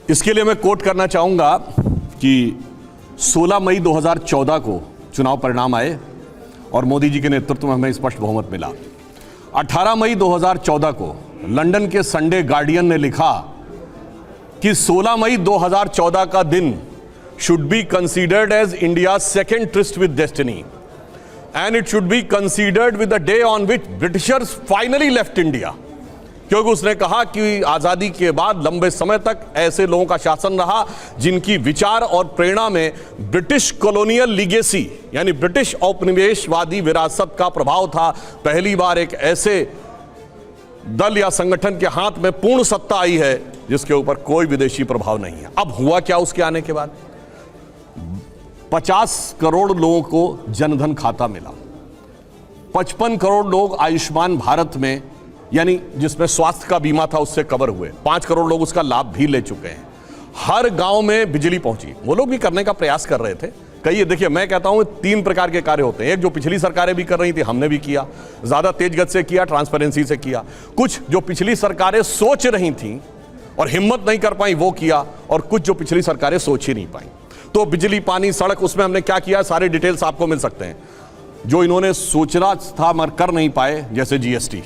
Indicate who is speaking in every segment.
Speaker 1: इसके लिए मैं कोट करना चाहूंगा कि 16 मई 2014 को चुनाव परिणाम आए और मोदी जी के नेतृत्व में हमें स्पष्ट बहुमत मिला। 18 मई 2014 को लंदन के संडे गार्डियन ने लिखा कि 16 मई 2014 का दिन should be considered as India second tryst with destiny and it should be considered with the day on which Britishers finally left India. क्योंकि उसने कहा कि आजादी के बाद लंबे समय तक ऐसे लोगों का शासन रहा जिनकी विचार और प्रेरणा में ब्रिटिश कॉलोनियल लीगेसी यानी ब्रिटिश औपनिवेशवादी विरासत का प्रभाव था। पहली बार एक ऐसे दल या संगठन के हाथ में पूर्ण सत्ता आई है जिसके ऊपर कोई विदेशी प्रभाव नहीं है। अब हुआ क्या उसके आने के बाद? 50 करोड़ लोगों को जनधन खाता मिला, 55 करोड़ लोग आयुष्मान भारत में यानी जिसमें स्वास्थ्य का बीमा था उससे कवर हुए, 5 करोड़ लोग उसका लाभ भी ले चुके हैं। हर गांव में बिजली पहुंची। वो लोग भी करने का प्रयास कर रहे थे। कई देखिए, मैं कहता हूं 3 प्रकार के कार्य होते हैं। एक जो पिछली सरकारें भी कर रही थी, हमने भी किया, ज्यादा तेज गति से किया, ट्रांसपेरेंसी से किया। कुछ जो पिछली सरकारें सोच रही थी और हिम्मत नहीं कर पाई वो किया, और कुछ जो पिछली सरकारें सोच ही नहीं पाई। तो बिजली, पानी, सड़क, उसमें हमने क्या किया, सारे डिटेल्स आपको मिल सकते हैं। जो इन्होंने सोचना था मगर कर नहीं पाए, जैसे जीएसटी,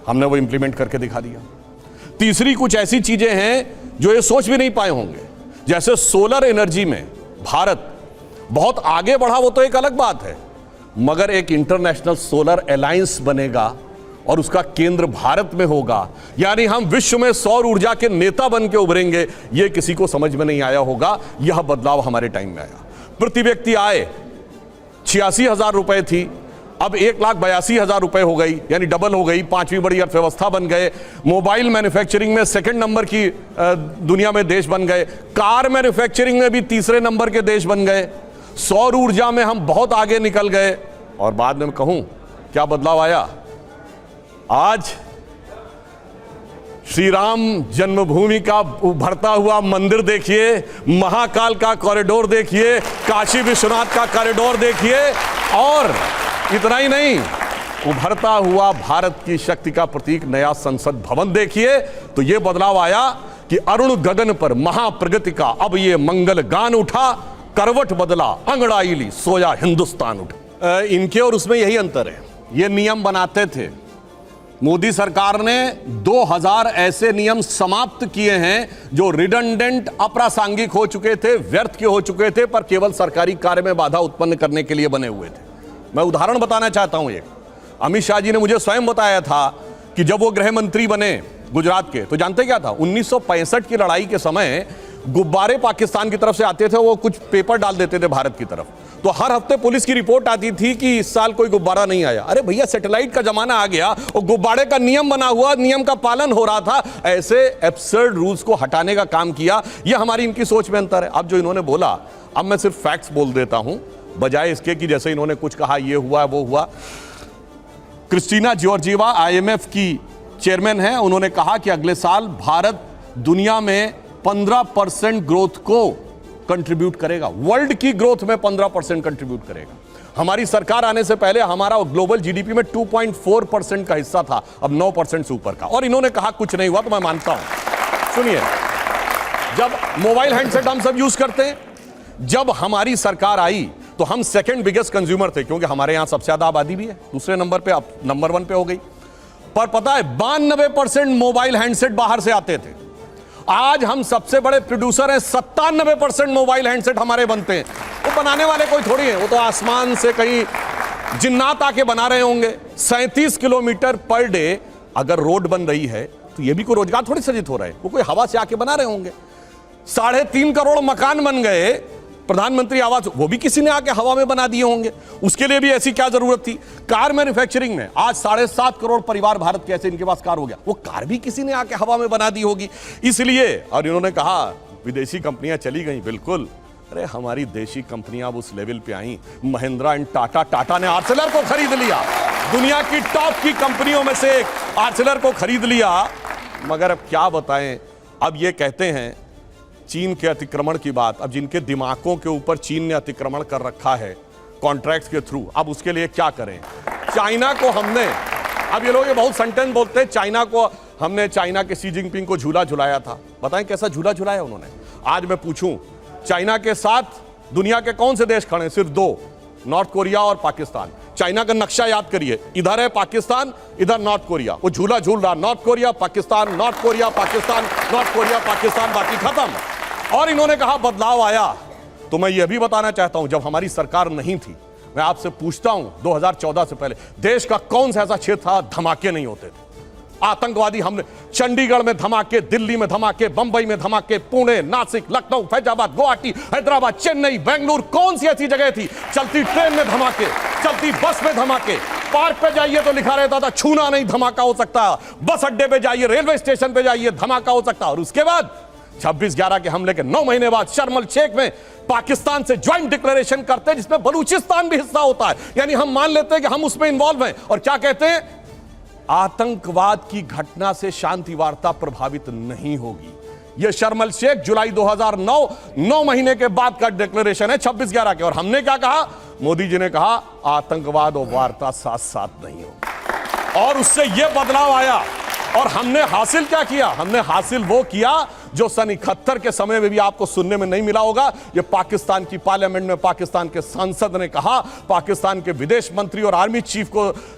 Speaker 1: हमने वो इंप्लीमेंट करके दिखा दिया। तीसरी कुछ ऐसी चीजें हैं जो ये सोच भी नहीं पाए होंगे, जैसे सोलर एनर्जी में भारत बहुत आगे बढ़ा, वो तो एक अलग बात है, मगर एक इंटरनेशनल सोलर अलायंस बनेगा और उसका केंद्र भारत में होगा, यानी हम विश्व में सौर ऊर्जा के नेता बन के उभरेंगे। यह किसी को समझ में नहीं आया होगा। यह बदलाव हमारे टाइम में आया। प्रति व्यक्ति आय 86,000 रुपए थी, अब 1,82,000 रुपए हो गई, यानी डबल हो गई। 5वीं बड़ी अर्थव्यवस्था बन गए। मोबाइल मैन्युफैक्चरिंग में 2nd नंबर की दुनिया में देश बन गए। कार मैन्युफैक्चरिंग में भी 3रे नंबर के देश बन गए। सौर ऊर्जा में हम बहुत आगे निकल गए। और बाद में कहूं क्या बदलाव आया? आज श्री राम जन्मभूमि का उभरता हुआ मंदिर देखिए, महाकाल का कॉरिडोर देखिए, काशी विश्वनाथ का कॉरिडोर देखिए, और इतना ही नहीं, उभरता हुआ भारत की शक्ति का प्रतीक नया संसद भवन देखिए। तो यह बदलाव आया कि अरुण गगन पर महाप्रगति का अब ये मंगल गान उठा, करवट बदला अंगड़ाई ली, सोया हिंदुस्तान उठा। इनके और उसमें यही अंतर है। ये नियम बनाते थे, मोदी सरकार ने 2000 ऐसे नियम समाप्त किए हैं जो रिडंडेंट, अप्रासंगिक हो चुके थे, व्यर्थ के हो चुके थे, पर केवल सरकारी कार्य में बाधा उत्पन्न करने के लिए बने हुए थे। मैं उदाहरण बताना चाहता हूं। एक अमित शाह जी ने मुझे स्वयं बताया था कि जब वो गृह मंत्री बने गुजरात के, तो जानते क्या था? 1965 की लड़ाई के समय गुब्बारे पाकिस्तान की तरफ से आते थे, वो कुछ पेपर डाल देते थे भारत की तरफ, तो हर हफ्ते पुलिस की रिपोर्ट आती थी कि इस साल कोई गुब्बारा नहीं आया। अरे भैया, सैटेलाइट का जमाना आ गया और गुब्बारे का नियम बना हुआ, नियम का पालन हो रहा था। ऐसे एब्सर्ड रूल्स को हटाने का काम किया। यह हमारी इनकी सोच में अंतर है। अब जो इन्होंने बोला, अब मैं सिर्फ फैक्ट्स बोल देता हूं, बजाय इसके कि जैसे इन्होंने कुछ कहा ये हुआ वो हुआ। क्रिस्टीना जॉर्जिवा IMF की चेयरमैन है, उन्होंने कहा कि अगले साल भारत दुनिया में 15% ग्रोथ को कंट्रीब्यूट करेगा, वर्ल्ड की ग्रोथ में 15% कंट्रीब्यूट करेगा। हमारी सरकार आने से पहले हमारा ग्लोबल GDP में 2.4% का हिस्सा था, अब 9% से ऊपर का। और इन्होंने कहा कुछ नहीं हुआ, तो मैं मानता हूं। सुनिए, जब मोबाइल हैंडसेट हम सब यूज करते हैं, जब हमारी सरकार आई तो हम 2nd बिगेस्ट कंज्यूमर थे, क्योंकि हमारे यहां सबसे ज्यादा आबादी भी है। दूसरे नंबर पे, अब नंबर 1 पे हो गई। पर पता है 92% मोबाइल हैंडसेट बाहर से आते थे। आज हम सबसे बड़े प्रोड्यूसर हैं, 97% मोबाइल हैंडसेट हमारे बनते हैं। वो बनाने वाले कोई थोड़ी है, वो तो आसमान से कहीं जिन्नात आके बना रहे होंगे। 37 किलोमीटर पर डे अगर रोड बन रही है तो ये भी कोई रोजगार थोड़ी सृजित हो रहा है, वो कोई हवा से आके बना रहे होंगे। 3.5 करोड़ मकान बन गए, प्रधानमंत्री आवास, वो भी किसी ने आके हवा में बना दिए होंगे। उसके लिए भी ऐसी क्या जरूरत थी? कार मैन्युफैक्चरिंग में आज 7.5 करोड़ परिवार भारत के ऐसे इनके पास कार हो गया, वो कार भी किसी ने आके हवा में बना दी होगी। इसलिए, और इन्होंने कहा विदेशी कंपनियां चली गई, बिल्कुल। अरे हमारी देशी कंपनियां अब उस लेवल पे आई। महिंद्रा एंड टाटा ने आर्सेलर को खरीद लिया, दुनिया की टॉप की कंपनियों में से एक आर्सेलर को खरीद लिया। मगर अब क्या बताएं, अब ये कहते हैं चीन के अतिक्रमण की बात। अब जिनके दिमागों के ऊपर चीन ने अतिक्रमण कर रखा है कॉन्ट्रैक्ट्स के थ्रू, अब उसके लिए क्या करें? चाइना को हमने, अब ये लोग ये बहुत सेंटेंस बोलते हैं, चाइना को हमने चाइना के शी जिनपिंग को झूला झुलाया था। बताएं कैसा झूला झुलाया उन्होंने। आज मैं पूछूं, चाइना के साथ दुनिया के कौन से देश खड़े हैं? सिर्फ दो, नॉर्थ कोरिया और पाकिस्तान। चाइना का नक्शा याद करिए, इधर है पाकिस्तान, इधर नॉर्थ कोरिया। वो झूला झूल रहा, north Korea Pakistan, north Korea Pakistan, north Korea Pakistan, बाकी खत्म। और इन्होंने कहा बदलाव आया। तो मैं ये भी बताना चाहता हूं, जब हमारी सरकार नहीं थी, मैं आपसे पूछता हूं 2014 से पहले देश का कौन सा ऐसा क्षेत्र था धमाके नहीं होते थे? आतंकवादी हमले, चंडीगढ़ में धमाके, दिल्ली में धमाके, बंबई में धमाके, पुणे, नासिक, लखनऊ, फैजाबाद, गुवाहाटी, हैदराबाद, चेन्नई, बेंगलुरु, कौन सी ऐसी जगह थी? चलती ट्रेन में धमाके, चलती बस में धमाके। पार्क पे जाइए तो लिखा रहता था छूना नहीं धमाका हो सकता। बस अड्डे पे जाइए, रेलवे स्टेशन पे जाइए, धमाका हो सकता। और उसके बाद 26/11 के हमले के 9 महीने बाद शर्म एल शेख में पाकिस्तान से ज्वाइंट डिक्लेरेशन करते हैं, जिसमें बलूचिस्तान भी हिस्सा होता है। यानी हम मान लेते हैं कि हम उसमें इन्वॉल्व हैं। और क्या कहते हैं? आतंकवाद की घटना से शांति वार्ता प्रभावित नहीं होगी। यह शर्म एल शेख जुलाई 2009, 9 महीने के बाद का डिक्लेरेशन है 26/11 के। और हमने क्या कहा? मोदी जी ने कहा आतंकवाद और वार्ता साथ साथ नहीं होगी। और उससे यह बदलाव आया। और हमने हासिल क्या किया? हमने हासिल वो किया जो सन 71 के समय में भी आपको सुनने में नहीं मिला होगा। ये पाकिस्तान की पार्लियामेंट में पाकिस्तान के सांसद ने कहा, पाकिस्तान के विदेश मंत्री और आर्मी चीफ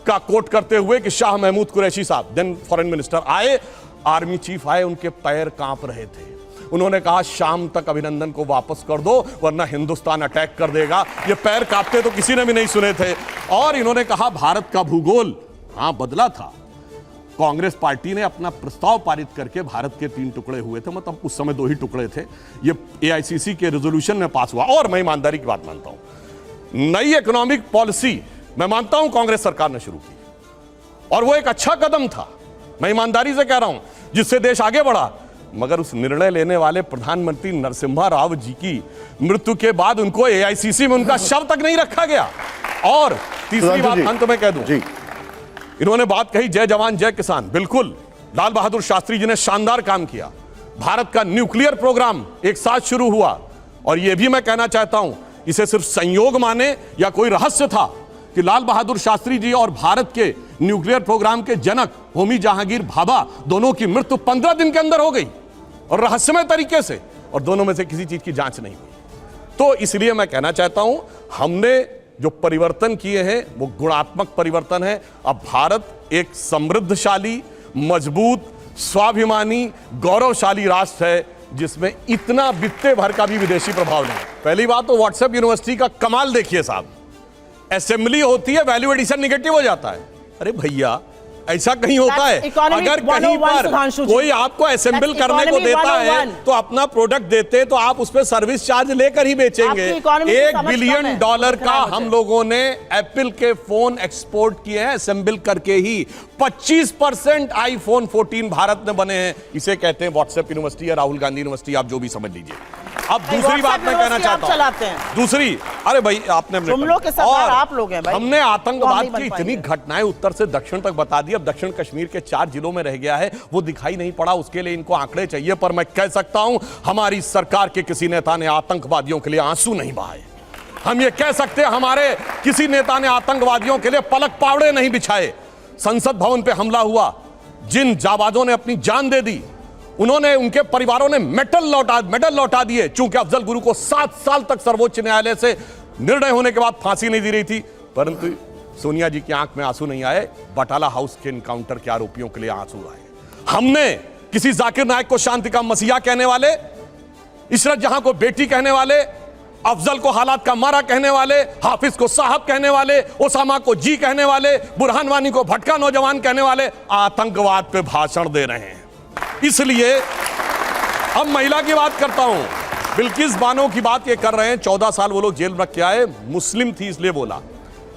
Speaker 1: का कोट करते हुए कि शाह महमूद कुरैशी साहब, देन फॉरेन मिनिस्टर, आए, आर्मी चीफ आए, उनके पैर कांप रहे थे। उन्होंने कहा शाम तक अभिनंदन को वापस कर दो वरना हिंदुस्तान अटैक कर देगा। ये पैर कांपते तो किसी ने भी नहीं सुने थे। और इन्होंने कहा भारत का भूगोल बदला था। कांग्रेस पार्टी ने अपना प्रस्ताव पारित करके भारत के 3 टुकड़े हुए थे, मतलब उस समय 2 ही टुकड़े थे। ये एआईसीसी के रेजोल्यूशन में पास हुआ। और मैं ईमानदारी की बात मानता हूं, नई इकोनॉमिक पॉलिसी मैं मानता हूं कांग्रेस सरकार ने शुरू की और वो एक अच्छा कदम था, मैं ईमानदारी से कह रहा हूं, जिससे देश आगे बढ़ा। मगर उस निर्णय लेने वाले प्रधानमंत्री नरसिम्हा राव जी की मृत्यु के बाद उनको एआईसीसी में उनका शव तक नहीं रखा गया। और तीसरी बात अंत में कह दूं, इन्होंने बात कही जय जवान जय किसान। बिल्कुल, लाल बहादुर शास्त्री जी ने शानदार काम किया। भारत का न्यूक्लियर प्रोग्राम एक साथ शुरू हुआ। और यह भी मैं कहना चाहता हूं, इसे सिर्फ संयोग माने या कोई रहस्य था कि लाल बहादुर शास्त्री जी और भारत के न्यूक्लियर प्रोग्राम के जनक होमी जहांगीर भाभा दोनों की मृत्यु 15 दिन के अंदर हो गई और रहस्यमय तरीके से, और दोनों में से किसी चीज की जांच नहीं हुई। तो इसलिए मैं कहना चाहता हूं, हमने जो परिवर्तन किए हैं वो गुणात्मक परिवर्तन है। अब भारत एक समृद्धशाली, मजबूत, स्वाभिमानी, गौरवशाली राष्ट्र है जिसमें इतना वित्तीय भर का भी विदेशी प्रभाव नहीं। पहली बात तो व्हाट्सएप यूनिवर्सिटी का कमाल देखिए साहब, असेंबली होती है, वैल्यू एडिशन निगेटिव हो जाता है। अरे भैया, ऐसा कहीं होता है? अगर कहीं पर कोई आपको असेंबल करने को देता है तो अपना प्रोडक्ट देते हैं तो आप उस पर सर्विस चार्ज लेकर ही बेचेंगे। $1 बिलियन का हम लोगों ने एप्पल के फोन एक्सपोर्ट किए हैं असेंबल करके ही। 25% आईफोन 14 भारत में बने हैं। इसे कहते हैं व्हाट्सएप यूनिवर्सिटी या राहुल गांधी यूनिवर्सिटी, आप जो भी समझ लीजिए। अब दूसरी बात मैं कहना चाहता हूं, दूसरी, अरे भाई आपने
Speaker 2: आप लोग हैं भाई।
Speaker 1: हमने आतंकवाद की इतनी घटनाएं उत्तर से दक्षिण तक बता दी। अब दक्षिण कश्मीर के 4 जिलों में रह गया है, वो दिखाई नहीं पड़ा, उसके लिए इनको आंकड़े चाहिए। पर मैं कह सकता हूं, हमारी सरकार के किसी नेता ने आतंकवादियों के लिए आंसू नहीं बहाए। हम ये कह सकते हैं, हमारे किसी नेता ने आतंकवादियों के लिए पलक पावड़े नहीं बिछाए। संसद भवन पे हमला हुआ, जिन जाबाजों ने अपनी जान दे दी, उन्होंने, उनके परिवारों ने मेडल लौटा दिए। चूंकि अफजल गुरु को 7 साल तक सर्वोच्च न्यायालय से निर्णय होने के बाद फांसी नहीं दी रही थी, परंतु सोनिया जी की आंख में आंसू नहीं आए। बटाला हाउस के एनकाउंटर के आरोपियों के लिए आंसू आए। हमने किसी जाकिर नायक को शांति का मसीहा कहने वाले, इशरत जहां को बेटी कहने वाले, अफजल को हालात का मारा कहने वाले, हाफिज को साहब कहने वाले, ओसामा को जी कहने वाले, बुरहान वानी को भटका नौजवान कहने वाले आतंकवाद पे भाषण दे रहे हैं। इसलिए अब महिला की बात करता हूं, बिल्किस बानो की बात ये कर रहे हैं। 14 साल वो लोग जेल में रख के आए, मुस्लिम थी इसलिए बोला।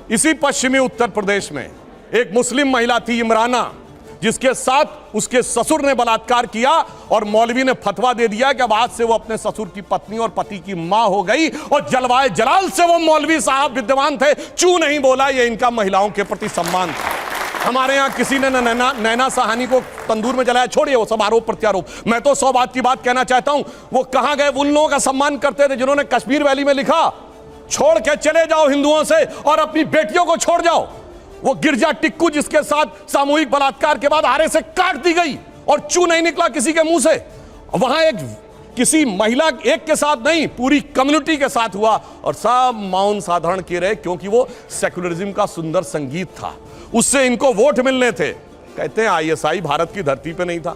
Speaker 1: इसी पश्चिमी उत्तर प्रदेश में एक मुस्लिम महिला थी इमराना, जिसके साथ उसके ससुर ने बलात्कार किया और मौलवी ने फतवा दे दिया कि अब आज से वो अपने ससुर की पत्नी और पति की मां हो गई। और जलवाए जलाल से वो मौलवी साहब विद्यमान थे, चू नहीं बोला। ये इनका महिलाओं के प्रति सम्मान था। हमारे यहां किसी ने नैना साहनी को तंदूर में जलाया, छोड़िए वो सब आरोप प्रत्यारोप। मैं तो 100 बात की बात कहना चाहता हूं, वो कहां गए उन लोगों का सम्मान करते थे जिन्होंने कश्मीर वैली में लिखा, छोड़ के चले जाओ हिंदुओं से और अपनी बेटियों को छोड़ जाओ। वो गिरजा टिक्कू जिसके साथ सामूहिक बलात्कार के बाद आरे से काट दी गई, और चू नहीं निकला किसी के मुंह से। वहां एक किसी महिला एक के साथ नहीं, पूरी कम्युनिटी के साथ हुआ और सब मौन साधारण किए रहे, क्योंकि वो सेक्युलरिज्म का सुंदर संगीत था, उससे इनको वोट मिलने थे। कहते हैं आईएसआई भारत की धरती पे नहीं था।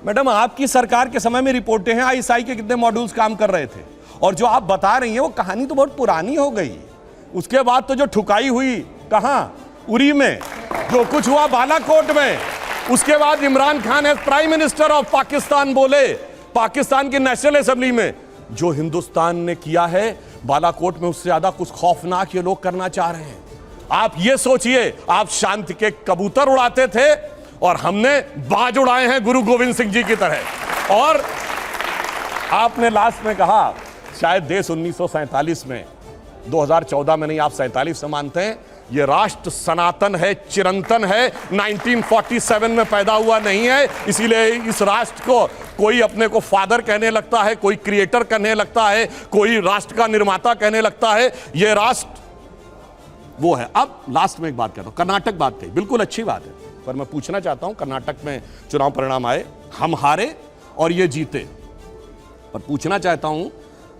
Speaker 1: मैडम, आपकी सरकार के समय में रिपोर्टें हैं आईएसआई के कितने मॉड्यूल्स काम कर रहे थे, और जो आप बता रही हैं वो कहानी तो बहुत पुरानी हो गई। उसके बाद तो जो ठुकाई हुई कहां, उरी में, जो कुछ हुआ बालाकोट में, उसके बाद Imran Khan as prime minister of Pakistan बोले पाकिस्तान की नेशनल असेंबली में, जो हिंदुस्तान ने किया है बालाकोट में उससे ज्यादा कुछ खौफनाक ये लोग करना चाह रहे हैं। आप ये सोचिए, आप शांति के कबूतर उड़ाते थे और हमने बाज उड़ाए हैं गुरु गोविंद सिंह जी की तरह। और आपने लास्ट में कहा शायद देश 1947 में, 2014 में नहीं, आप 47 से मानते हैं, ये राष्ट्र सनातन है, चिरंतन है, 1947 में पैदा हुआ नहीं है। इसीलिए इस राष्ट्र को कोई अपने को फादर कहने लगता है, कोई क्रिएटर कहने लगता है, कोई राष्ट्र का निर्माता कहने लगता है। ये राष्ट्र वो है। अब लास्ट में एक बात कहता हूं, कर्नाटक बात कही, बिल्कुल अच्छी बात है, पर मैं पूछना चाहता हूं, कर्नाटक में चुनाव परिणाम आए, हम हारे और ये जीते, पर पूछना चाहता हूं,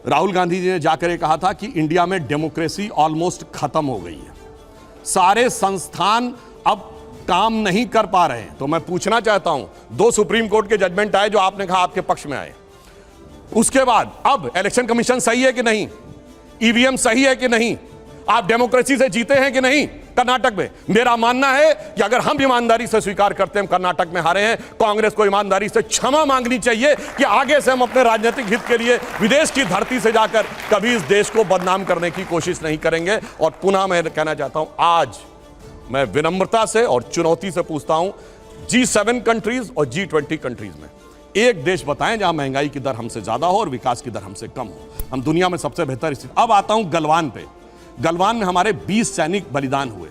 Speaker 1: राहुल गांधी जी ने जाकर ये कहा था कि इंडिया में डेमोक्रेसी ऑलमोस्ट खत्म हो गई है, सारे संस्थान अब काम नहीं कर पा रहे हैं। तो मैं पूछना चाहता हूं, 2 सुप्रीम कोर्ट के जजमेंट आए जो आपने कहा आपके पक्ष में आए, उसके बाद अब इलेक्शन कमीशन सही है कि नहीं, ईवीएम सही है कि नहीं, आप डेमोक्रेसी से जीते हैं कि नहीं कर्नाटक में? मेरा मानना है कि अगर हम ईमानदारी से स्वीकार करते हैं हम कर्नाटक में हारे हैं, कांग्रेस को ईमानदारी से क्षमा मांगनी चाहिए कि आगे से हम अपने राजनीतिक हित के लिए विदेश की धरती से जाकर कभी इस देश को बदनाम करने की कोशिश नहीं करेंगे। और पुनः मैं कहना चाहता हूं, आज मैं विनम्रता से और चुनौती से पूछता हूं, G7 कंट्रीज और G20 कंट्रीज में एक देश बताएं जहां महंगाई की दर हमसे ज्यादा हो और विकास की दर हमसे कम हो। हम दुनिया में सबसे बेहतर स्थिति। अब आता हूं गलवान पे। गलवान में हमारे 20 सैनिक बलिदान हुए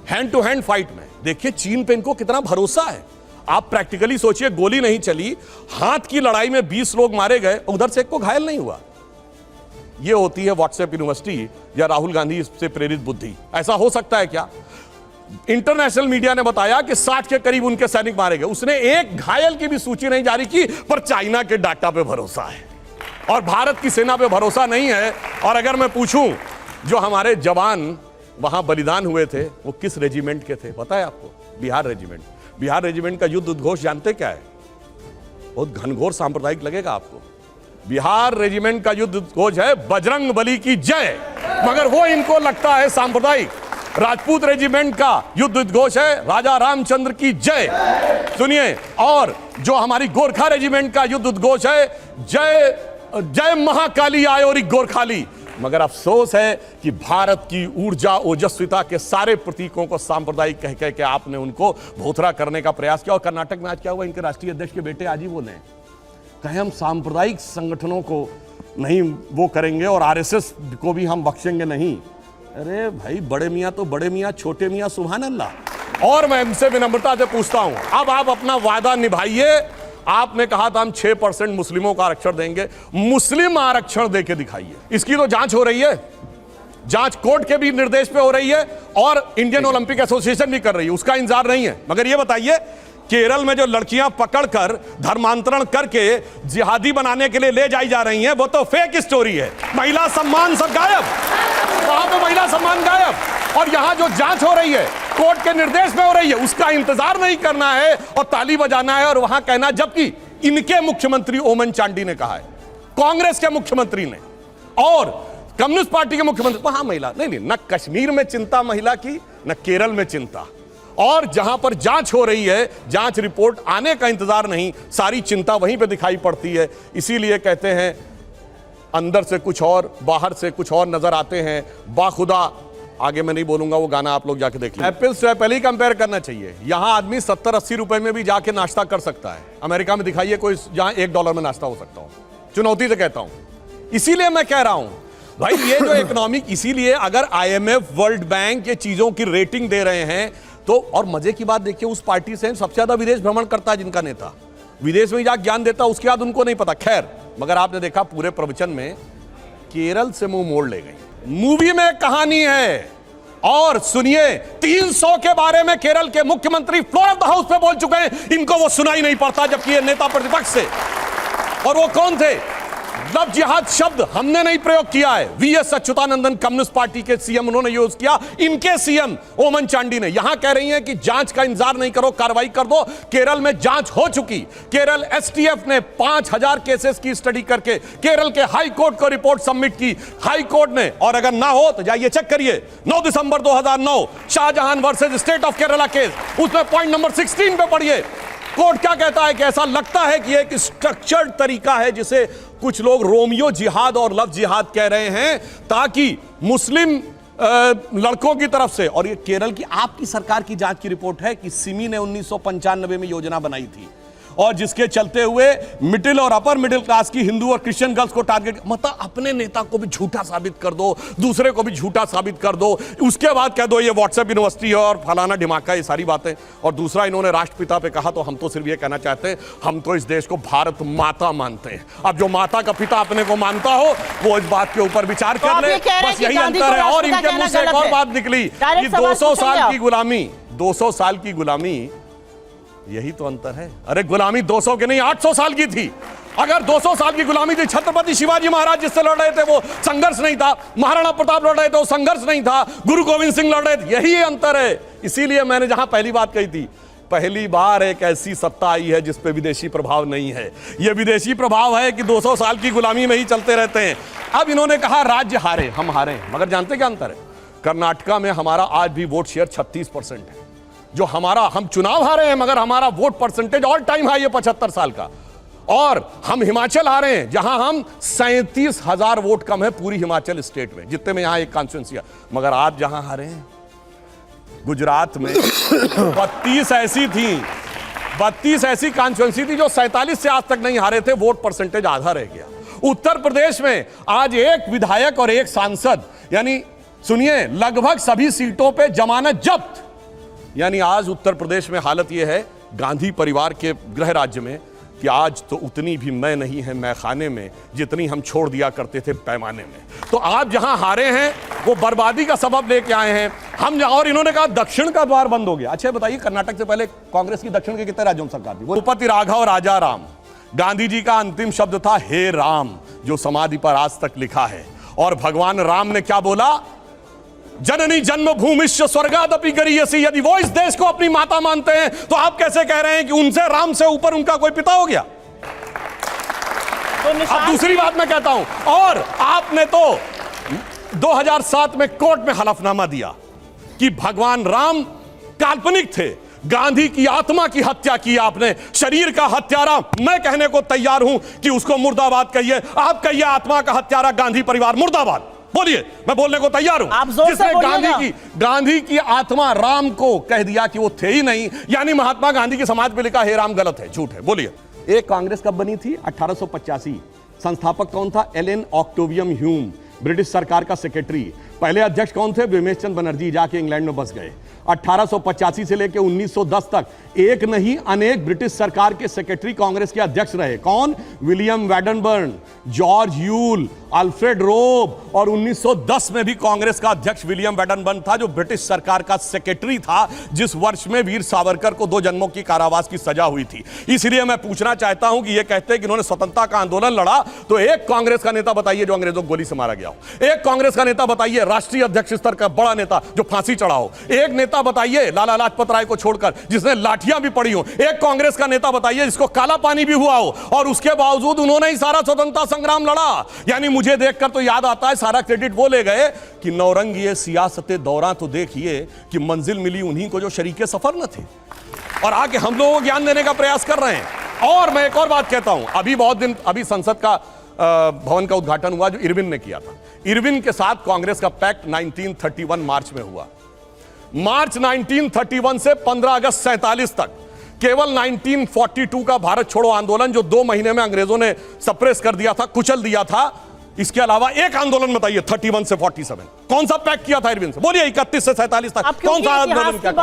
Speaker 1: हैंड टू हैंड फाइट में। देखिए चीन पे इनको कितना भरोसा है। आप प्रैक्टिकली सोचिए, गोली नहीं चली, हाथ की लड़ाई में 20 लोग मारे गए, उधर से एक को घायल नहीं हुआ। ये होती है व्हाट्सएप यूनिवर्सिटी या राहुल गांधी से प्रेरित बुद्धि। ऐसा हो सकता है क्या? इंटरनेशनल मीडिया ने बताया कि 60 के करीब उनके सैनिक मारे गए, उसने एक घायल की भी सूची नहीं जारी की, पर चाइना के डाटा पे भरोसा है और भारत की सेना पे भरोसा नहीं है। और अगर मैं पूछूं, जो हमारे जवान वहां बलिदान हुए थे वो किस रेजिमेंट के थे पता है आपको? बिहार रेजिमेंट। बिहार रेजिमेंट का युद्ध उद्घोष जानते क्या है? बहुत घनघोर सांप्रदायिक लगेगा आपको। बिहार रेजिमेंट का युद्ध उद्घोष है बजरंग बली की जय, मगर वो इनको लगता है सांप्रदायिक। राजपूत रेजिमेंट का युद्ध उद्घोष है राजा रामचंद्र की जय, सुनिए। और जो हमारी गोरखा रेजिमेंट का युद्ध उद्घोष है जय जय महाकाली आयोरी गोरखाली। मगर अफसोस है कि भारत की ऊर्जा ओजस्विता के सारे प्रतीकों को सांप्रदायिक कह कह के आपने उनको भोथरा करने का प्रयास किया। और कर्नाटक में आज क्या हुआ? इनके राष्ट्रीय अध्यक्ष के बेटे आज ही बोले, कहे हम सांप्रदायिक संगठनों को नहीं वो करेंगे और आरएसएस को भी हम बख्शेंगे नहीं। अरे भाई, बड़े मियां तो बड़े मियां, छोटे मियां सुभान अल्लाह। और मैं इनसे विनम्रता से पूछता हूं, अब आप अपना वादा निभाइए। आपने कहा था हम 6% मुस्लिमों का आरक्षण देंगे, मुस्लिम आरक्षण देके दिखाइए। इसकी तो जांच हो रही है, जांच कोर्ट के भी निर्देश पे हो रही है और इंडियन ओलंपिक एसोसिएशन भी कर रही है, उसका इंतजार नहीं है। मगर ये बताइए, केरल में जो लड़कियां पकड़कर धर्मांतरण करके जिहादी बनाने के लिए ले जाई जा रही हैं, वो तो फेक स्टोरी है। महिला सम्मान सब गायब, वहां पे महिला सम्मान गायब। और यहां जो जांच हो रही है कोर्ट के निर्देश में हो रही है, उसका इंतजार नहीं करना है और ताली बजाना है और वहां कहना। जबकि इनके मुख्यमंत्री ओमन चांडी ने कहा है, कांग्रेस के मुख्यमंत्री ने और कम्युनिस्ट पार्टी के मुख्यमंत्री, वहां महिला नहीं, न कश्मीर में चिंता महिला की, न केरल में चिंता। और जहां पर जांच हो रही है, जांच रिपोर्ट आने का इंतजार नहीं, सारी चिंता वहीं पे दिखाई पड़ती है। इसीलिए कहते हैं अंदर से कुछ और, बाहर से कुछ और नजर आते हैं। बाखुदा, आगे मैं नहीं बोलूंगा, वो गाना आप लोग जाके देख लीजिए। एप्पल से एप्पल ही कंपेयर करना चाहिए। यहां आदमी 70-80 रुपए में भी जाके नाश्ता कर सकता है। अमेरिका में दिखाइए कोई जहां $1 में नाश्ता हो सकता हो। चुनौती से कहता हूं। इसीलिए मैं कह रहा हूं भाई, ये जो इकोनॉमिक, इसीलिए अगर IMF, वर्ल्ड बैंक ये चीजों की रेटिंग दे रहे हैं तो, और मजे की बात देखिए, उस पार्टी से सबसे ज्यादा विदेश भ्रमण करता है जिनका नेता, विदेश में जाकर ज्ञान देता, उसके बाद उनको नहीं पता। खैर, मगर आपने देखा पूरे प्रवचन में केरल से मुंह मोड़ ले गई। मूवी में कहानी है, और सुनिए, 300 के बारे में केरल के मुख्यमंत्री फ्लोर ऑफ द हाउस पे बोल चुके हैं, इनको वो सुनाई नहीं पड़ता, जबकि ये नेता प्रतिपक्ष से। और वो कौन थे? लव जिहाद शब्द हमने नहीं प्रयोग किया है, वीएस अच्युतानंदन कम्युनिस्ट पार्टी के सीएम उन्होंने यूज किया, इनके सीएम ओमन चांडी ने। यहां कह रही हैं कि जांच का इंतजार नहीं करो, कार्रवाई कर दो। केरल में जांच हो चुकी। केरल एसटीएफ ने 5000 केसेस की स्टडी करके केरल के हाई कोर्ट को रिपोर्ट सबमिट की। हाई कोर्ट ने, और अगर ना हो तो जाइए चेक करिए, 9 दिसंबर 2009 Shahjahan versus state of Kerala case, उसमें पॉइंट नंबर 16 पे पढ़िए, कोर्ट क्या कहता है कि ऐसा लगता है कि एक स्ट्रक्चर्ड तरीका है जिसे कुछ लोग रोमियो जिहाद और लव जिहाद कह रहे हैं, ताकि मुस्लिम लड़कों की तरफ से। और ये केरल की आपकी सरकार की जांच की रिपोर्ट है कि सिमी ने 1995 में योजना बनाई थी, और जिसके चलते हुए मिडिल और अपर मिडिल क्लास की हिंदू और क्रिश्चियन गर्ल्स को टारगेट, मतलब अपने नेता को भी झूठा साबित कर दो, दूसरे को भी झूठा साबित कर दो, उसके बाद कह दो ये व्हाट्सएप यूनिवर्सिटी है और फलाना ढिमाका, ये सारी बातें। और दूसरा, इन्होंने राष्ट्रपिता पे कहा, तो हम तो सिर्फ ये कहना चाहते हैं, हम तो इस देश को भारत माता मानते हैं। अब जो माता का पिता अपने को मानता हो वो इस बात के ऊपर विचार कर ले, बस यही अंतर है। और इनके मुंह से एक और बात निकली कि 200 साल की गुलामी, 200 साल की गुलामी, यही तो अंतर है। अरे गुलामी 200 के नहीं 800 साल की थी। अगर 200 साल की गुलामी थी, छत्रपति शिवाजी महाराज जिससे लड़ रहे थे वो संघर्ष नहीं था, महाराणा प्रताप लड़ रहे थे वो संघर्ष नहीं था, गुरु गोविंद सिंह लड़ रहे थे, यही अंतर है। इसीलिए मैंने जहां पहली बात कही थी, पहली बार एक ऐसी सत्ता आई है जिस पे विदेशी प्रभाव नहीं है। यह विदेशी प्रभाव है कि 200 साल की गुलामी में ही चलते रहते हैं। अब इन्होंने कहा राज्य हारे, हम हारे, मगर जानते क्या अंतर है? कर्नाटका में हमारा आज भी वोट शेयर 36% है। जो हमारा, हम चुनाव हारे हैं मगर हमारा vote percentage all time high है 75 साल का। और हम हिमाचल हारे हैं जहां हम 37,000 वोट कम है पूरी हिमाचल स्टेट में, जितने में यहां एक कॉन्स्टिट्यूंसी है। मगर आप जहां हारे हैं गुजरात में 32 ऐसी थी, 32 ऐसी कॉन्स्टिट्यूंसी थी जो 47 से आज तक नहीं हारे थे, वोट परसेंटेज आधा रह गया। उत्तर प्रदेश में आज एक विधायक और एक सांसद, यानी सुनिए लगभग सभी सीटों पे जमानत जब्त। यानी आज उत्तर प्रदेश में हालत यह है, गांधी परिवार के गृह राज्य में, कि आज तो उतनी भी मैं नहीं है मैखाने में जितनी हम छोड़ दिया करते थे पैमाने में। तो आप जहां हारे हैं वो बर्बादी का सबब लेके आए हैं हम। और इन्होंने कहा दक्षिण का द्वार बंद हो गया। अच्छा बताइए, कर्नाटक से पहले कांग्रेस की दक्षिण के कितने राज्यों में सरकार थी? भूपति राघव राजा राम, गांधी जी का अंतिम शब्द था हे राम, जो समाधि पर आज तक लिखा है। और भगवान राम ने क्या बोला? जननी जन्मभूमिश्च स्वर्गादपि गरीयसी। यदि वो इस देश को अपनी माता मानते हैं तो आप कैसे कह रहे हैं कि उनसे, राम से ऊपर उनका कोई पिता हो गया? तो अब दूसरी बात मैं कहता हूं, और आपने तो 2007 में कोर्ट में हलफनामा दिया कि भगवान राम काल्पनिक थे, गांधी की आत्मा की हत्या की आपने। शरीर का हत्यारा मैं कहने को तैयार हूं कि उसको मुर्दाबाद कहिए, आप कहिए आत्मा का हत्यारा गांधी परिवार मुर्दाबाद, बोलिए, मैं बोलने को तैयार हूं।
Speaker 2: आप जोर से बोलिएगा।
Speaker 1: गांधी की आत्मा राम को कह दिया कि वो थे ही नहीं, यानी महात्मा गांधी की समाज पे लिखा हे राम गलत है, झूठ है। बोलिए, एक कांग्रेस कब बनी थी? 1885। संस्थापक कौन था? एलन ऑक्टेवियम ह्यूम, ब्रिटिश सरकार का सेक्रेटरी। पहले अध्यक्ष कौन थे? विमेश चंद बनर्जी, जाके इंग्लैंड में बस गए। 1885 से लेकर 1910 तक एक नहीं अनेक ब्रिटिश सरकार के सेक्रेटरी कांग्रेस के अध्यक्ष रहे। कौन? विलियम वैडनबर्न, जॉर्ज यूल, अल्फ्रेड रोब। और 1910 में भी कांग्रेस का अध्यक्ष विलियम वैडनबर्न था, जो ब्रिटिश सरकार का सेक्रेटरी था, जिस वर्ष में वीर सावरकर को 2 जन्मों की कारावास की सजा हुई थी। इसलिए मैं पूछना चाहता हूं कि ये कहते हैं कि इन्होंने स्वतंत्रता का आंदोलन लड़ा, तो एक कांग्रेस का नेता बताइए जो अंग्रेजों को गोली से मारा गया हो। एक कांग्रेस का नेता बताइए, राष्ट्रीय अध्यक्ष स्तर का बड़ा नेता जो फांसी चढ़ा हो। एक नेता बताइए लाला लाजपत राय को छोड़कर जिसने लाठियां भी पड़ी हो। एक कांग्रेस का नेता बताइए जिसको काला पानी भी हुआ हो, और उसके बावजूद उन्होंने ही सारा स्वतंत्रता संग्राम लड़ा। यानी मुझे देखकर तो याद आता है, सारा क्रेडिट वो ले गए कि नौरंगी सियासते दौरान तो देखिए कि मंजिल मिली उन्हीं को जो शरीके सफर न थे, और आके हम लोगों को ज्ञान देने का प्रयास कर रहे हैं। और मैं एक और बात कहता हूं, अभी संसद का भवन का उद्घाटन हुआ जो इरविन ने किया था। इरविन के साथ कांग्रेस का पैक्ट 1931 मार्च में हुआ। मार्च 1931 से 15 अगस्त 47 तक केवल 1942 का भारत छोड़ो आंदोलन, जो 2 महीने में अंग्रेजों ने सप्रेस कर दिया था, कुचल दिया था, इसके अलावा एक आंदोलन बताइए 31 से 47 कौन सा पैक्ट किया था इरविन से? बोलिए 31 से 47 तक कौन सा आंदोलन किया?